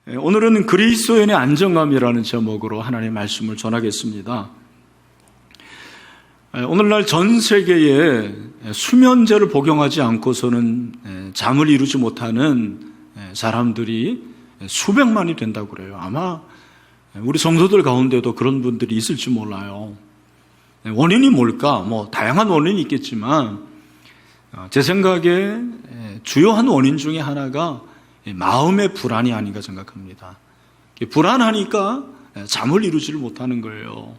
오늘은 그리스도인의 안정감이라는 제목으로 하나님의 말씀을 전하겠습니다. 오늘날 전 세계에 수면제를 복용하지 않고서는 잠을 이루지 못하는 사람들이 수백만이 된다고 그래요. 아마 우리 성도들 가운데도 그런 분들이 있을지 몰라요. 원인이 뭘까? 다양한 원인이 있겠지만 제 생각에 주요한 원인 중에 하나가 마음의 불안이 아닌가 생각합니다. 불안하니까 잠을 이루지를 못하는 거예요.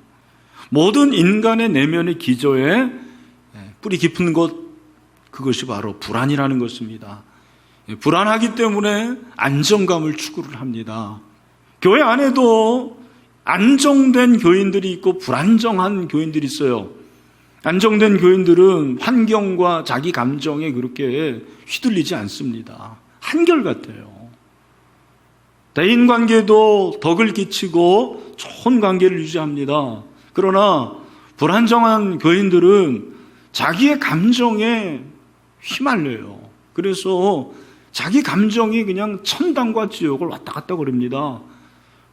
모든 인간의 내면의 기저에 뿌리 깊은 것, 그것이 바로 불안이라는 것입니다. 불안하기 때문에 안정감을 추구를 합니다. 교회 안에도 안정된 교인들이 있고 불안정한 교인들이 있어요. 안정된 교인들은 환경과 자기 감정에 그렇게 휘둘리지 않습니다. 한결같아요. 대인관계도 덕을 끼치고 좋은 관계를 유지합니다. 그러나 불안정한 교인들은 자기의 감정에 휘말려요. 그래서 자기 감정이 그냥 천당과 지옥을 왔다 갔다 그럽니다.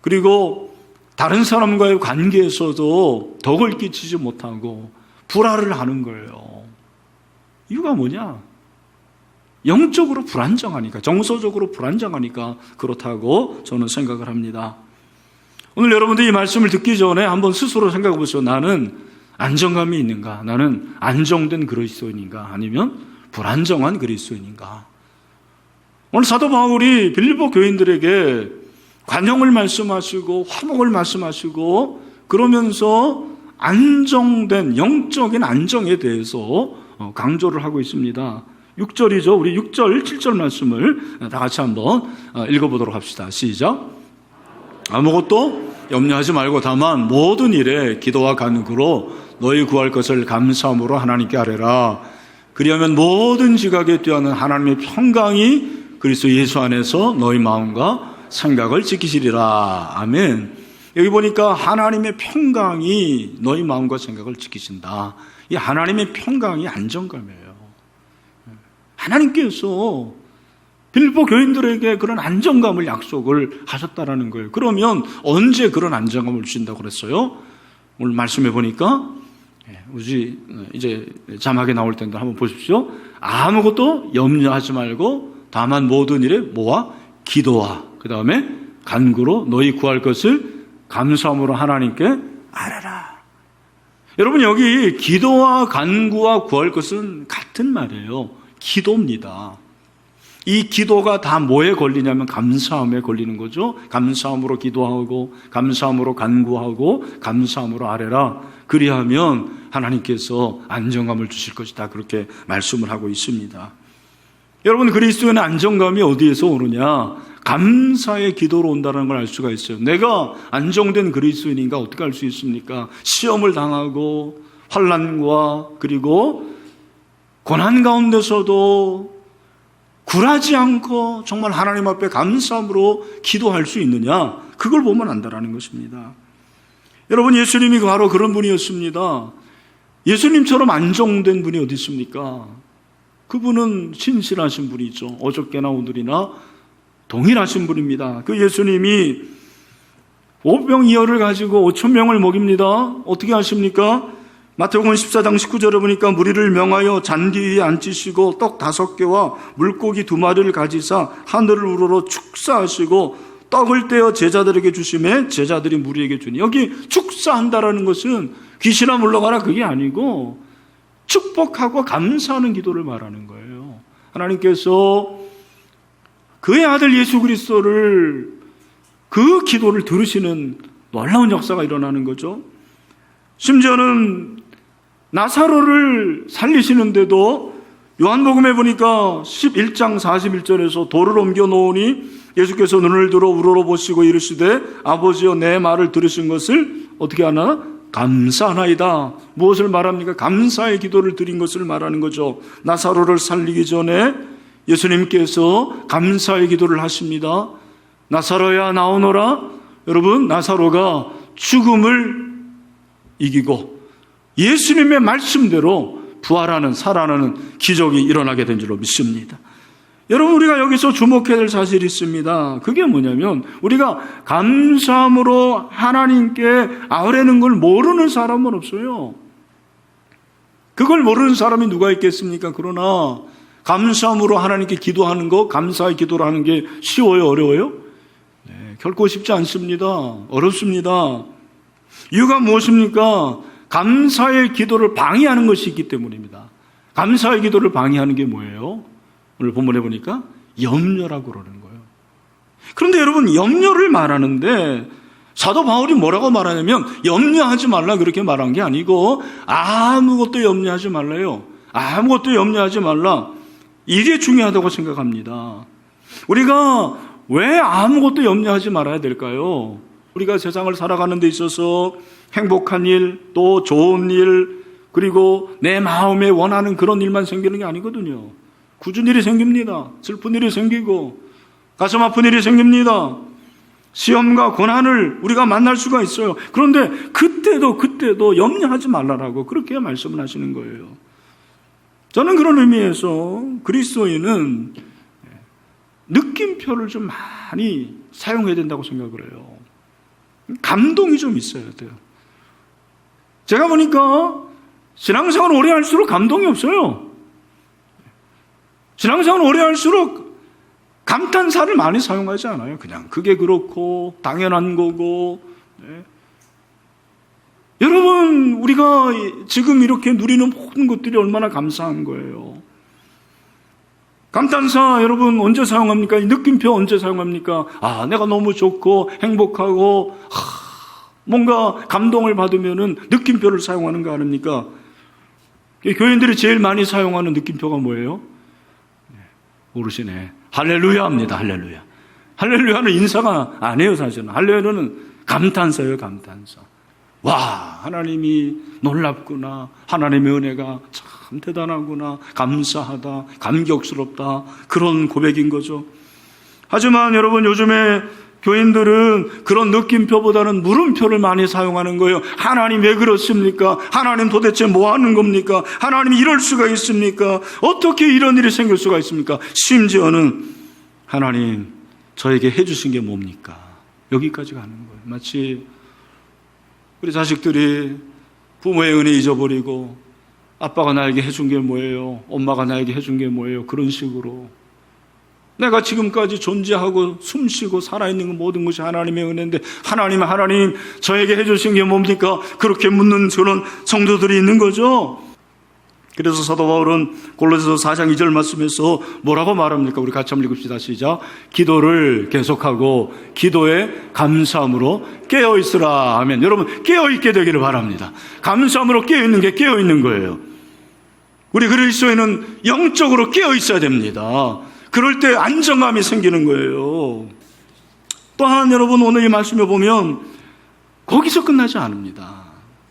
그리고 다른 사람과의 관계에서도 덕을 끼치지 못하고 불화를 하는 거예요. 이유가 뭐냐? 영적으로 불안정하니까, 정서적으로 불안정하니까 그렇다고 저는 생각을 합니다. 오늘 여러분들이 이 말씀을 듣기 전에 한번 스스로 생각해 보세요. 나는 안정감이 있는가? 나는 안정된 그리스도인인가? 아니면 불안정한 그리스도인인가? 오늘 사도 바울이 빌립보 교인들에게 관용을 말씀하시고 화목을 말씀하시고 그러면서 안정된 영적인 안정에 대해서 강조를 하고 있습니다. 6절이죠. 우리 6절, 7절 말씀을 다 같이 한번 읽어보도록 합시다. 시작. 아무것도 염려하지 말고 다만 모든 일에 기도와 간구로 너희 구할 것을 감사함으로 하나님께 아뢰라. 그리하면 모든 지각에 뛰어난 하나님의 평강이 그리스도 예수 안에서 너희 마음과 생각을 지키시리라. 아멘. 여기 보니까 하나님의 평강이 너희 마음과 생각을 지키신다. 이 하나님의 평강이 안정감이에요. 하나님께서 빌립보 교인들에게 그런 안정감을 약속을 하셨다라는 거예요. 그러면 언제 그런 안정감을 주신다고 그랬어요? 오늘 말씀해 보니까 이제 자막에 나올 텐데 한번 보십시오. 아무것도 염려하지 말고 다만 모든 일에 뭐와? 기도와 그 다음에 간구로 너희 구할 것을 감사함으로 하나님께 아뢰라. 여러분, 여기 기도와 간구와 구할 것은 같은 말이에요. 기도입니다. 이 기도가 다 뭐에 걸리냐면 감사함에 걸리는 거죠. 감사함으로 기도하고 감사함으로 간구하고 감사함으로 아뢰라. 그리하면 하나님께서 안정감을 주실 것이다. 그렇게 말씀을 하고 있습니다. 여러분, 그리스도인의 안정감이 어디에서 오느냐? 감사의 기도로 온다는 걸 알 수가 있어요. 내가 안정된 그리스도인인가 어떻게 알 수 있습니까? 시험을 당하고 환난과 그리고 고난 가운데서도 굴하지 않고 정말 하나님 앞에 감사함으로 기도할 수 있느냐? 그걸 보면 안다라는 것입니다. 여러분, 예수님이 바로 그런 분이었습니다. 예수님처럼 안정된 분이 어디 있습니까? 그분은 신실하신 분이죠. 어저께나 오늘이나 동일하신 분입니다. 그 예수님이 5병2어를 가지고 5,000명을 먹입니다. 어떻게 하십니까? 마태복음 14장 19절에 보니까 무리를 명하여 잔디 위에 앉히시고 떡 5개와 물고기 2마리를 가지사 하늘을 우러러 축사하시고 떡을 떼어 제자들에게 주시매 제자들이 무리에게 주니, 여기 축사한다라는 것은 귀신아 물러가라 그게 아니고 축복하고 감사하는 기도를 말하는 거예요. 하나님께서 그의 아들 예수 그리스도를, 그 기도를 들으시는 놀라운 역사가 일어나는 거죠. 심지어는 나사로를 살리시는데도 요한복음에 보니까 11장 41절에서 돌을 옮겨 놓으니 예수께서 눈을 들어 우러러보시고 이르시되 아버지여 내 말을 들으신 것을 어떻게 하나? 감사하나이다. 무엇을 말합니까? 감사의 기도를 드린 것을 말하는 거죠. 나사로를 살리기 전에 예수님께서 감사의 기도를 하십니다. 나사로야 나오너라. 여러분, 나사로가 죽음을 이기고 예수님의 말씀대로 부활하는, 살아나는 기적이 일어나게 된 줄로 믿습니다. 여러분, 우리가 여기서 주목해야 될 사실이 있습니다. 그게 뭐냐면 우리가 감사함으로 하나님께 아뢰는 걸 모르는 사람은 없어요. 그걸 모르는 사람이 누가 있겠습니까? 그러나 감사함으로 하나님께 기도하는 거, 감사의 기도를 하는 게 쉬워요? 어려워요? 네, 결코 쉽지 않습니다. 어렵습니다. 이유가 무엇입니까? 감사의 기도를 방해하는 것이 있기 때문입니다. 감사의 기도를 방해하는 게 뭐예요? 오늘 본문에 보니까 염려라고 그러는 거예요. 그런데 여러분, 염려를 말하는데 사도 바울이 뭐라고 말하냐면 염려하지 말라 그렇게 말한 게 아니고 아무것도 염려하지 말라요. 아무것도 염려하지 말라. 이게 중요하다고 생각합니다. 우리가 왜 아무것도 염려하지 말아야 될까요? 우리가 세상을 살아가는 데 있어서 행복한 일, 또 좋은 일, 그리고 내 마음에 원하는 그런 일만 생기는 게 아니거든요. 굳은 일이 생깁니다. 슬픈 일이 생기고 가슴 아픈 일이 생깁니다. 시험과 고난을 우리가 만날 수가 있어요. 그런데 그때도 염려하지 말라라고 그렇게 말씀을 하시는 거예요. 저는 그런 의미에서 그리스도인은 느낌표를 좀 많이 사용해야 된다고 생각을 해요. 감동이 좀 있어야 돼요. 제가 보니까 신앙생활 오래 할수록 감동이 없어요. 신앙생활 오래 할수록 감탄사를 많이 사용하지 않아요. 그냥 그게 그렇고 당연한 거고. 네. 여러분, 우리가 지금 이렇게 누리는 모든 것들이 얼마나 감사한 거예요. 감탄사 여러분 언제 사용합니까? 느낌표 언제 사용합니까? 아, 내가 너무 좋고 행복하고 뭔가 감동을 받으면은 느낌표를 사용하는 거 아닙니까? 교인들이 제일 많이 사용하는 느낌표가 뭐예요? 모르시네. 할렐루야입니다. 할렐루야. 할렐루야는 인사가 아니에요, 사실은. 할렐루야는 감탄사예요, 감탄사. 와, 하나님이 놀랍구나. 하나님의 은혜가 참 대단하구나. 감사하다. 감격스럽다. 그런 고백인 거죠. 하지만 여러분, 요즘에 교인들은 그런 느낌표보다는 물음표를 많이 사용하는 거예요. 하나님 왜 그렇습니까? 하나님 도대체 뭐 하는 겁니까? 하나님이 이럴 수가 있습니까? 어떻게 이런 일이 생길 수가 있습니까? 심지어는 하나님 저에게 해주신 게 뭡니까? 여기까지 가는 거예요. 마치 우리 자식들이 부모의 은혜 잊어버리고 아빠가 나에게 해준 게 뭐예요? 엄마가 나에게 해준 게 뭐예요? 그런 식으로 내가 지금까지 존재하고 숨쉬고 살아있는 모든 것이 하나님의 은혜인데 하나님 저에게 해주신 게 뭡니까? 그렇게 묻는 그런 성도들이 있는 거죠. 그래서 사도 바울은 골로새서 4장 2절 말씀에서 뭐라고 말합니까? 우리 같이 한번 읽읍시다. 시작. 기도를 계속하고 기도에 감사함으로 깨어있으라 하면 여러분 깨어있게 되기를 바랍니다. 감사함으로 깨어있는 게 깨어있는 거예요. 우리 그리스도인은 영적으로 깨어있어야 됩니다. 그럴 때 안정감이 생기는 거예요. 또한 여러분 오늘 이 말씀에 보면 거기서 끝나지 않습니다.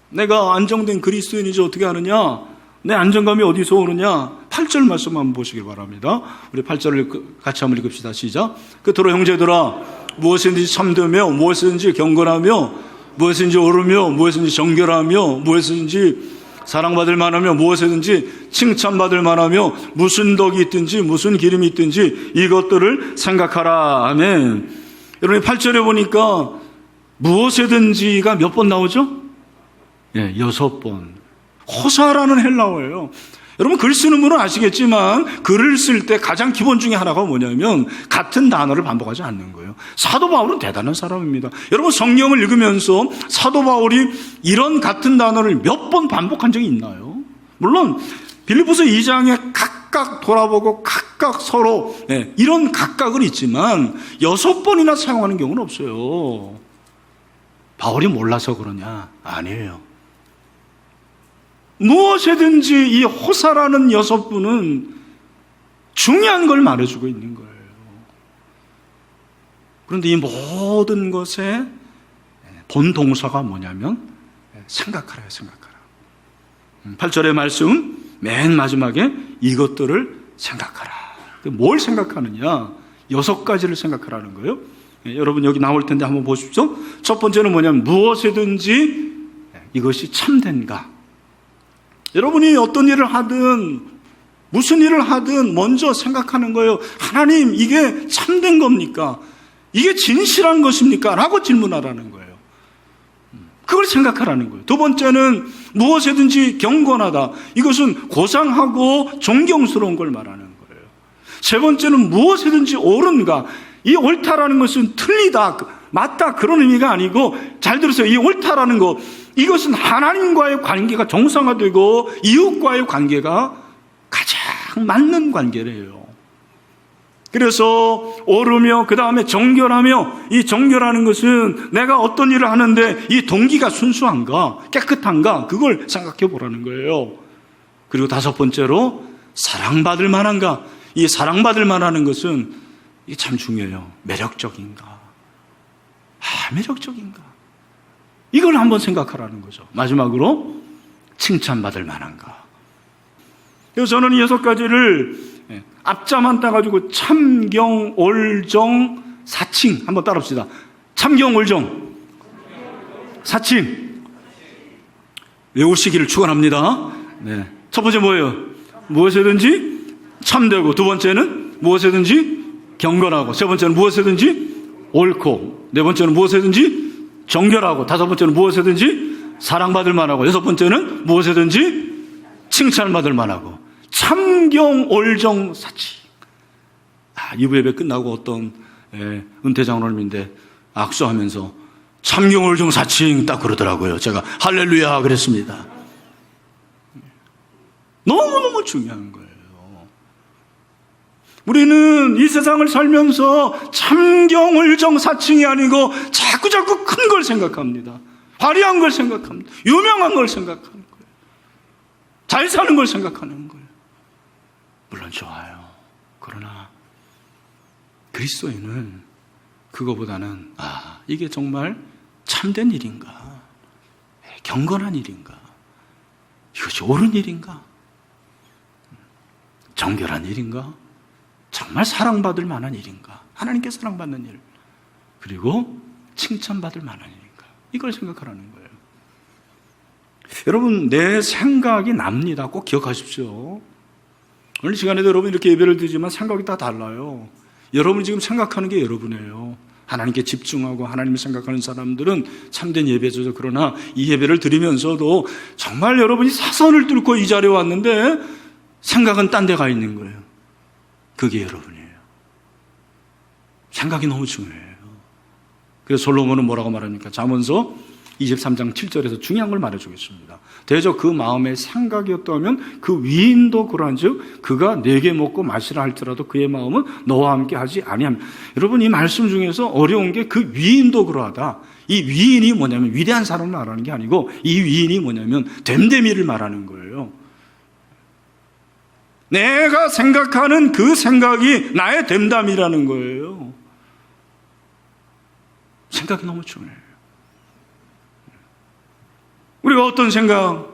내가 안정된 그리스도인이지 어떻게 하느냐? 내 안정감이 어디서 오느냐? 8절 말씀 한번 보시기 바랍니다. 우리 8절을 같이 한번 읽읍시다. 시작. 그토록 형제들아 무엇이든지 참되며 무엇이든지 경건하며 무엇이든지 옳으며 무엇이든지 정결하며 무엇이든지 사랑받을 만하며 무엇이든지 칭찬받을 만하며 무슨 덕이 있든지 무슨 기름이 있든지 이것들을 생각하라. 아멘. 여러분 8절에 보니까 무엇이든지가 몇 번 나오죠? 예, 6번. 호사라는 헬라어예요. 여러분 글 쓰는 분은 아시겠지만 글을 쓸 때 가장 기본 중에 하나가 뭐냐면 같은 단어를 반복하지 않는 거예요. 사도 바울은 대단한 사람입니다. 여러분 성경을 읽으면서 사도 바울이 이런 같은 단어를 몇 번 반복한 적이 있나요? 물론 빌립보서 2장에 각각 돌아보고 각각 서로 이런 각각은 있지만 6번이나 사용하는 경우는 없어요. 바울이 몰라서 그러냐? 아니에요. 무엇이든지 이 호사라는 6분은 중요한 걸 말해주고 있는 거예요. 그런데 이 모든 것의 본 동사가 뭐냐면 생각하라요, 생각하라. 8절의 말씀 맨 마지막에 이것들을 생각하라. 뭘 생각하느냐? 6가지를 생각하라는 거예요. 여러분 여기 나올 텐데 한번 보십시오. 첫 번째는 뭐냐면 무엇이든지 이것이 참된가. 여러분이 어떤 일을 하든 무슨 일을 하든 먼저 생각하는 거예요. 하나님, 이게 참된 겁니까? 이게 진실한 것입니까? 라고 질문하라는 거예요. 그걸 생각하라는 거예요. 두 번째는 무엇이든지 경건하다. 이것은 고상하고 존경스러운 걸 말하는 거예요. 세 번째는 무엇이든지 옳은가. 이 옳다라는 것은 틀리다, 맞다 그런 의미가 아니고, 잘 들으세요. 이 옳다라는 거, 이것은 하나님과의 관계가 정상화되고 이웃과의 관계가 가장 맞는 관계래요. 그래서 옳으며 그 다음에 정결하며, 이 정결하는 것은 내가 어떤 일을 하는데 이 동기가 순수한가, 깨끗한가, 그걸 생각해 보라는 거예요. 그리고 다섯 번째로 사랑받을 만한가. 이 사랑받을 만하는 것은 이게 참 중요해요. 매력적인가? 매력적인가? 이걸 한번 생각하라는 거죠. 마지막으로 칭찬받을 만한가? 그래서 저는 이 6가지를 앞자만 따가지고 참경, 올정, 사칭 한번 따라합시다. 참경, 올정, 사칭 외우시기를 축원합니다. 네. 첫 번째 뭐예요? 무엇이든지 참되고, 두 번째는 무엇이든지 경건하고, 세 번째는 무엇이든지 옳고, 네 번째는 무엇이든지 정결하고, 다섯 번째는 무엇이든지 사랑받을 만하고, 여섯 번째는 무엇이든지 칭찬받을 만하고. 참경, 올정, 사칭. 2부 예배 끝나고 어떤 은퇴 장로님인데 악수하면서 참경, 올정, 사칭 딱 그러더라고요. 제가 할렐루야 그랬습니다. 너무너무 중요한 거예요. 우리는 이 세상을 살면서 참경, 올정, 사칭이 아니고 자꾸 큰 걸 생각합니다. 화려한 걸 생각합니다. 유명한 걸 생각하는 거예요. 잘 사는 걸 생각하는 거예요. 물론 좋아요. 그러나 그리스도인은 그거보다는 이게 정말 참된 일인가? 경건한 일인가? 이것이 옳은 일인가? 정결한 일인가? 정말 사랑받을 만한 일인가? 하나님께 사랑받는 일, 그리고 칭찬받을 만한 일인가? 이걸 생각하라는 거예요. 여러분, 내 생각이 납니다. 꼭 기억하십시오. 오늘 시간에도 여러분 이렇게 예배를 드리지만 생각이 다 달라요. 여러분이 지금 생각하는 게 여러분이에요. 하나님께 집중하고 하나님을 생각하는 사람들은 참된 예배죠. 그러나 이 예배를 드리면서도 정말 여러분이 사선을 뚫고 이 자리에 왔는데 생각은 딴 데 가 있는 거예요. 그게 여러분이에요. 생각이 너무 중요해요. 그래서 솔로몬은 뭐라고 말합니까? 잠언서 23장 7절에서 중요한 걸 말해주겠습니다. 대저 그 마음의 생각이었다면 그 위인도 그러한즉 그가 내게 먹고 마시라 할지라도 그의 마음은 너와 함께 하지 아니하며. 여러분, 이 말씀 중에서 어려운 게 그 위인도 그러하다. 이 위인이 뭐냐면 위대한 사람을 말하는 게 아니고, 이 위인이 뭐냐면 됨됨이를 말하는 거예요. 내가 생각하는 그 생각이 나의 됨담이라는 거예요. 생각이 너무 중요해요. 우리가 어떤 생각,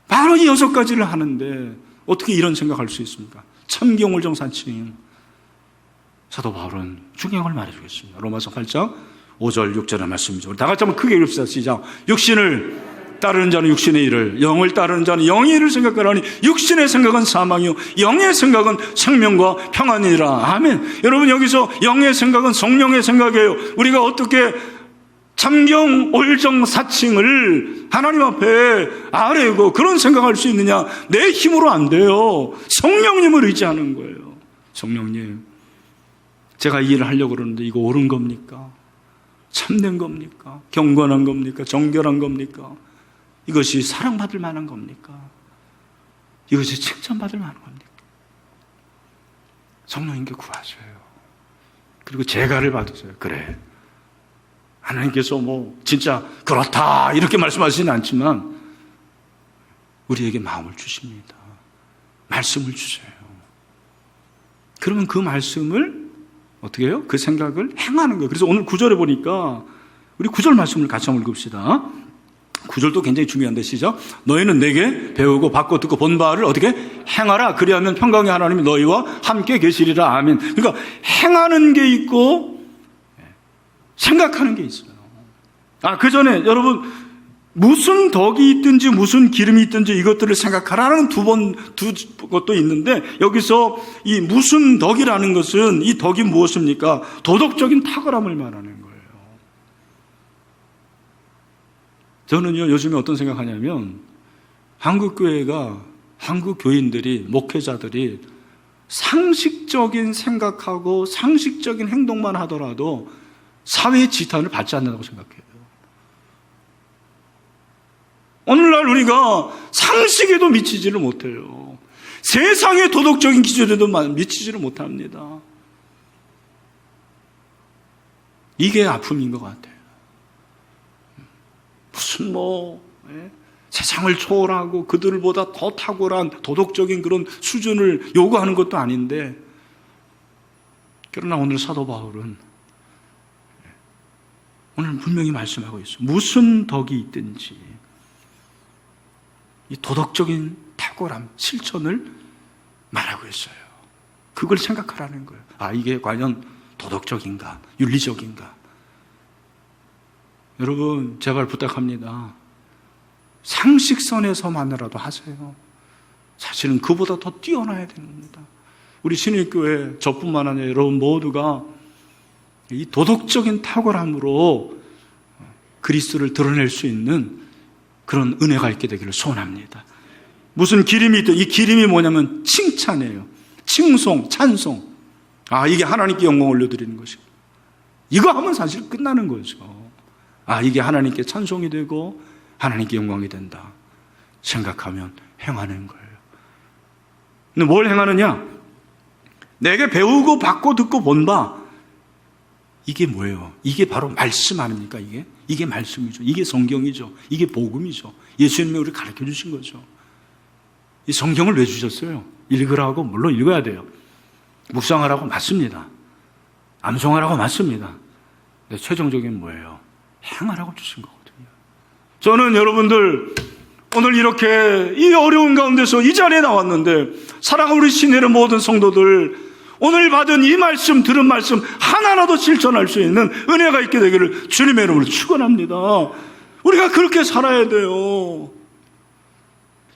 바로 이 6가지를 하는데 어떻게 이런 생각할 수 있습니까? 참경, 올정, 사칭. 사도 바울은 중요한 걸 말해주겠습니다. 로마서 8장 5절 6절의 말씀이죠. 우리 다 같이 한번 크게 읽읍시다. 시작. 육신을 따르는 자는 육신의 일을, 영을 따르는 자는 영의 일을 생각하라니 육신의 생각은 사망이요 영의 생각은 생명과 평안이라. 아멘. 여러분, 여기서 영의 생각은 성령의 생각이에요. 우리가 어떻게 참경, 올정, 사칭을 하나님 앞에 아뢰고 그런 생각할 수 있느냐? 내 힘으로 안 돼요. 성령님을 의지하는 거예요. 성령님, 제가 이 일을 하려고 그러는데 이거 옳은 겁니까? 참된 겁니까? 경건한 겁니까? 정결한 겁니까? 이것이 사랑받을 만한 겁니까? 이것이 칭찬받을 만한 겁니까? 성령님께 구하세요. 그리고 제가를 받으세요. 그래, 하나님께서 진짜 그렇다 이렇게 말씀하시지는 않지만 우리에게 마음을 주십니다. 말씀을 주세요. 그러면 그 말씀을 어떻게 해요? 그 생각을 행하는 거예요. 그래서 오늘 9절에 보니까 우리 9절 말씀을 같이 한번 읽읍시다. 9절도 굉장히 중요한데, 시작. 너희는 내게 배우고 받고 듣고 본 바를 어떻게 행하라. 그리하면 평강의 하나님이 너희와 함께 계시리라. 아멘. 그러니까 행하는 게 있고 생각하는 게 있어요. 그 전에 여러분, 무슨 덕이 있든지 무슨 기름이 있든지 이것들을 생각하라는 두 것도 있는데, 여기서 이 무슨 덕이라는 것은, 이 덕이 무엇입니까? 도덕적인 탁월함을 말하는 거예요. 저는요, 요즘에 어떤 생각하냐면, 한국 교인들이, 목회자들이 상식적인 생각하고 상식적인 행동만 하더라도 사회의 지탄을 받지 않는다고 생각해요. 오늘날 우리가 상식에도 미치지를 못해요. 세상의 도덕적인 기준에도 미치지를 못합니다. 이게 아픔인 것 같아요. 무슨 세상을 초월하고 그들보다 더 탁월한 도덕적인 그런 수준을 요구하는 것도 아닌데, 그러나 오늘 사도 바울은 오늘 분명히 말씀하고 있어요. 무슨 덕이 있든지 이 도덕적인 탁월함, 실천을 말하고 있어요. 그걸 생각하라는 거예요. 이게 과연 도덕적인가, 윤리적인가? 여러분, 제발 부탁합니다. 상식선에서만이라도 하세요. 사실은 그보다 더 뛰어나야 됩니다. 우리 신일교회, 저뿐만 아니라 여러분 모두가 이 도덕적인 탁월함으로 그리스도를 드러낼 수 있는 그런 은혜가 있게 되기를 소원합니다. 무슨 기름이 있든, 이 기름이 뭐냐면 칭찬이에요. 칭송, 찬송. 이게 하나님께 영광 올려드리는 것이고, 이거 하면 사실 끝나는 거죠. 이게 하나님께 찬송이 되고 하나님께 영광이 된다 생각하면 행하는 거예요. 근데 뭘 행하느냐? 내게 배우고 받고 듣고 본다. 이게 뭐예요? 이게 바로 말씀 아닙니까? 이게 말씀이죠. 이게 성경이죠. 이게 복음이죠. 예수님이 우리를 가르쳐 주신 거죠. 이 성경을 왜 주셨어요? 읽으라고. 물론 읽어야 돼요. 묵상하라고 맞습니다. 암송하라고 맞습니다. 근데 최종적인 뭐예요? 행하라고 주신 거거든요. 저는 여러분들 오늘 이렇게 이 어려운 가운데서 이 자리에 나왔는데, 사랑하는 우리 신혜의 모든 성도들, 오늘 받은 이 말씀, 들은 말씀 하나라도 실천할 수 있는 은혜가 있게 되기를 주님의 이름으로 축원합니다. 우리가 그렇게 살아야 돼요.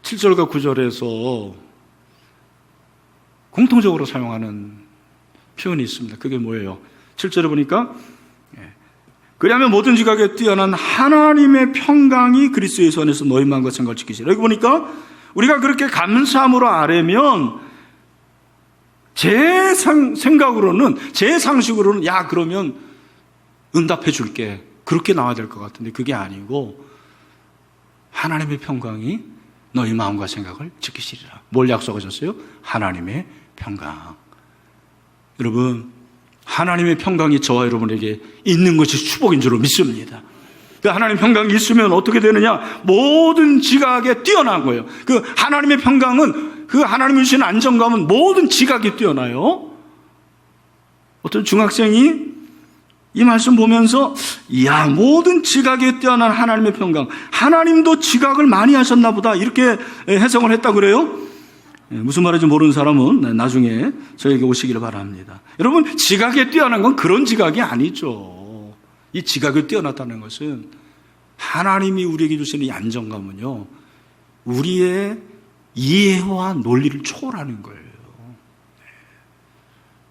7절과 9절에서 공통적으로 사용하는 표현이 있습니다. 그게 뭐예요? 7절에 보니까 그리하면 모든 지각에 뛰어난 하나님의 평강이 그리스도 예수 안에서 너희 마음과 생각을 지키시라. 여기 보니까 우리가 그렇게 감사함으로 아뢰면, 제 생각으로는, 제 상식으로는 그러면 응답해 줄게, 그렇게 나와야 될 것 같은데 그게 아니고, 하나님의 평강이 너희 마음과 생각을 지키시리라. 뭘 약속하셨어요? 하나님의 평강. 여러분, 하나님의 평강이 저와 여러분에게 있는 것이 축복인 줄로 믿습니다. 그 하나님의 평강이 있으면 어떻게 되느냐? 모든 지각에 뛰어난 거예요. 그 하나님의 평강은, 그 하나님이 주신 안정감은 모든 지각에 뛰어나요. 어떤 중학생이 이 말씀 보면서 모든 지각에 뛰어난 하나님의 평강, 하나님도 지각을 많이 하셨나 보다, 이렇게 해석을 했다고 그래요. 무슨 말인지 모르는 사람은 나중에 저에게 오시기를 바랍니다. 여러분, 지각에 뛰어난 건 그런 지각이 아니죠. 이 지각에 뛰어났다는 것은 하나님이 우리에게 주시는 이 안정감은요, 우리의 이해와 논리를 초월하는 거예요.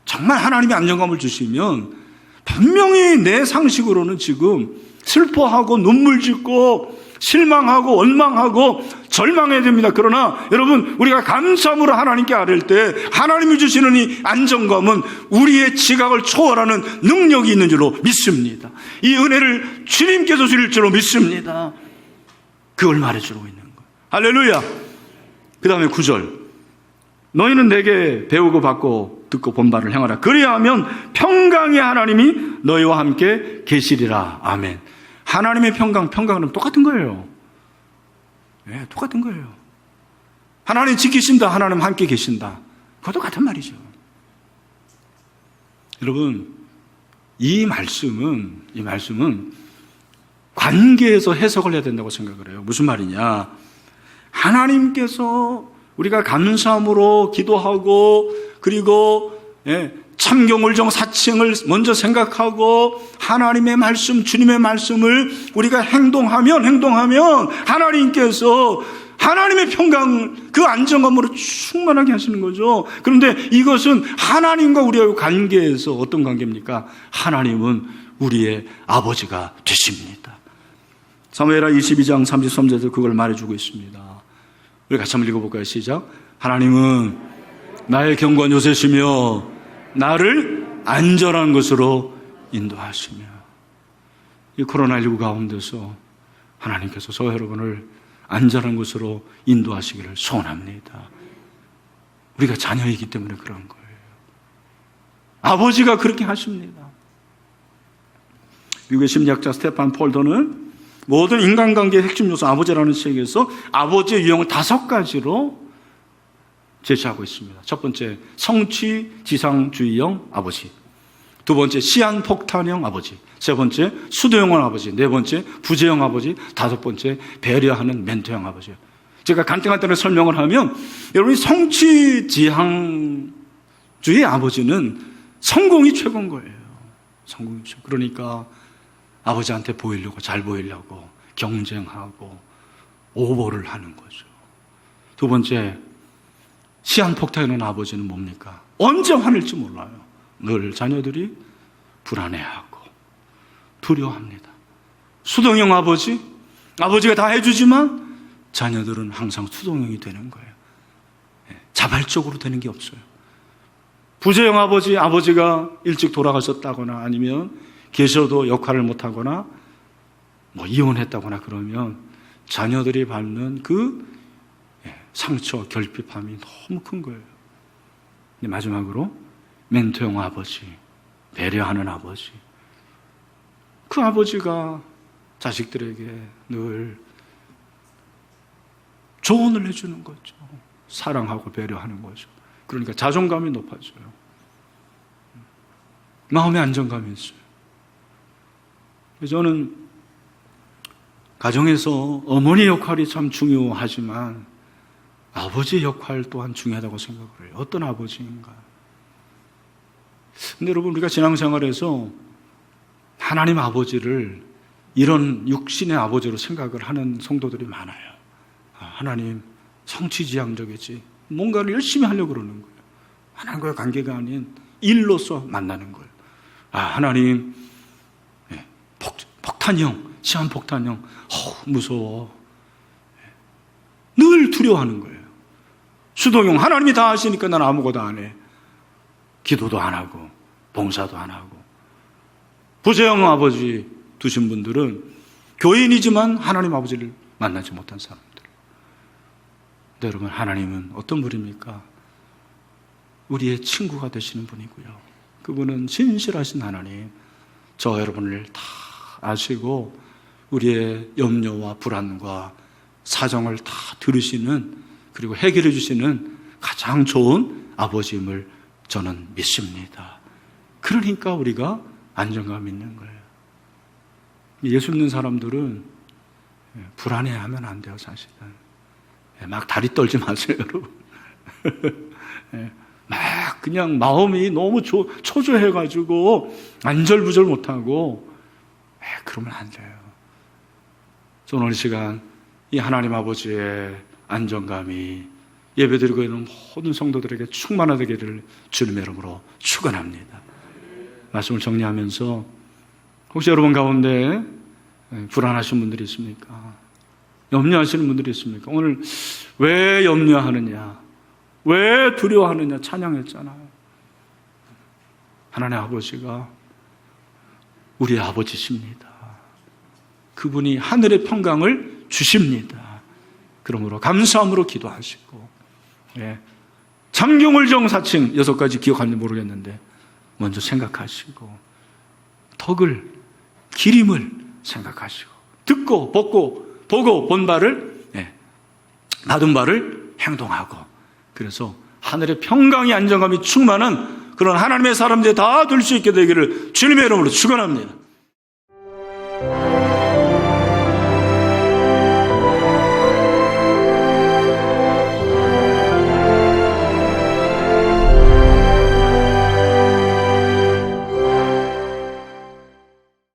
정말 하나님이 안정감을 주시면 분명히 내 상식으로는 지금 슬퍼하고 눈물 짓고 실망하고 원망하고 절망해야 됩니다. 그러나 여러분, 우리가 감사함으로 하나님께 아뢰을 때 하나님이 주시는 이 안정감은 우리의 지각을 초월하는 능력이 있는 줄로 믿습니다. 이 은혜를 주님께서 주실 줄로 믿습니다. 그걸 말해주고 있는 거예요. 할렐루야. 그 다음에 9절, 너희는 내게 배우고 받고 듣고 본 바를 행하라. 그리하면 평강의 하나님이 너희와 함께 계시리라. 아멘. 하나님의 평강은 똑같은 거예요. 똑같은 거예요. 하나님 지키신다, 하나님 함께 계신다, 그것도 같은 말이죠. 여러분, 이 말씀은 관계에서 해석을 해야 된다고 생각을 해요. 무슨 말이냐? 하나님께서 우리가 감사함으로 기도하고, 그리고 참경울정 사칭을 먼저 생각하고 하나님의 말씀, 주님의 말씀을 우리가 행동하면 하나님께서 하나님의 평강, 그 안정감으로 충만하게 하시는 거죠. 그런데 이것은 하나님과 우리의 관계에서 어떤 관계입니까? 하나님은 우리의 아버지가 되십니다. 사무엘하 22장 33절에서 그걸 말해주고 있습니다. 우리 같이 한번 읽어볼까요? 시작. 하나님은 나의 경관 요새시며 나를 안전한 것으로 인도하시며. 이 코로나19 가운데서 하나님께서 저 여러분을 안전한 곳으로 인도하시기를 소원합니다. 우리가 자녀이기 때문에 그런 거예요. 아버지가 그렇게 하십니다. 미국의 심리학자 스테판 폴더는 모든 인간관계의 핵심 요소 아버지라는 책에서 아버지의 유형을 5가지로 제시하고 있습니다. 첫 번째, 성취 지상주의형 아버지. 두 번째, 시한폭탄형 아버지. 세 번째, 수도형 아버지. 네 번째, 부재형 아버지. 다섯 번째, 배려하는 멘토형 아버지. 제가 간단하게 설명을 하면, 여러분이 성취 지향주의 아버지는 성공이 최고인 거예요. 성공이 최고. 그러니까 아버지한테 보이려고, 잘 보이려고 경쟁하고 오버를 하는 거죠. 두 번째, 시한폭탄이라는 아버지는 뭡니까? 언제 화낼지 몰라요. 늘 자녀들이 불안해하고 두려워합니다. 수동형 아버지, 아버지가 다 해주지만 자녀들은 항상 수동형이 되는 거예요. 자발적으로 되는 게 없어요. 부재형 아버지, 아버지가 일찍 돌아가셨다거나 아니면 계셔도 역할을 못하거나 이혼했다거나 그러면 자녀들이 받는 그 상처, 결핍함이 너무 큰 거예요. 근데 마지막으로 멘토형 아버지, 배려하는 아버지. 그 아버지가 자식들에게 늘 조언을 해주는 거죠. 사랑하고 배려하는 거죠. 그러니까 자존감이 높아져요. 마음의 안정감이 있어요. 저는 가정에서 어머니 역할이 참 중요하지만 아버지 역할 또한 중요하다고 생각을 해요. 어떤 아버지인가? 근데 여러분, 우리가 신앙생활에서 하나님 아버지를 이런 육신의 아버지로 생각을 하는 성도들이 많아요. 하나님 성취지향적이지 뭔가를 열심히 하려고 그러는 거예요. 하나님과의 관계가 아닌 일로서 만나는 거예요. 하나님 폭탄형, 시한폭탄형, 무서워. 늘 두려워하는 거예요. 수동형, 하나님이 다 하시니까 난 아무것도 안 해. 기도도 안 하고 봉사도 안 하고. 부재형 아버지 두신 분들은 교인이지만 하나님 아버지를 만나지 못한 사람들. 근데 여러분, 하나님은 어떤 분입니까? 우리의 친구가 되시는 분이고요. 그분은 진실하신 하나님, 저 여러분을 다 아시고 우리의 염려와 불안과 사정을 다 들으시는, 그리고 해결해 주시는 가장 좋은 아버지임을 저는 믿습니다. 그러니까 우리가 안정감 있는 거예요. 예수 믿는 사람들은 불안해하면 안 돼요, 사실은. 막 다리 떨지 마세요, 여러분. 막 그냥 마음이 너무 초조해가지고 안절부절 못하고 그러면 안 돼요. 저는 오늘 시간 이 하나님 아버지의 안정감이 예배드리고 있는 모든 성도들에게 충만하기를 주님의 이름으로 축원합니다. 말씀을 정리하면서 혹시 여러분 가운데 불안하신 분들이 있습니까? 염려하시는 분들이 있습니까? 오늘 왜 염려하느냐? 왜 두려워하느냐? 찬양했잖아요. 하나님 아버지가 우리의 아버지십니다. 그분이 하늘의 평강을 주십니다. 그러므로 감사함으로 기도하시고, 참경울정 사칭 6가지 기억하는지 모르겠는데 먼저 생각하시고, 덕을, 기림을 생각하시고, 듣고 보고 본 바를, 받은 바를 행동하고, 그래서 하늘의 평강이, 안정감이 충만한 그런 하나님의 사람들이 다 될 수 있게 되기를 주님의 이름으로 축원합니다.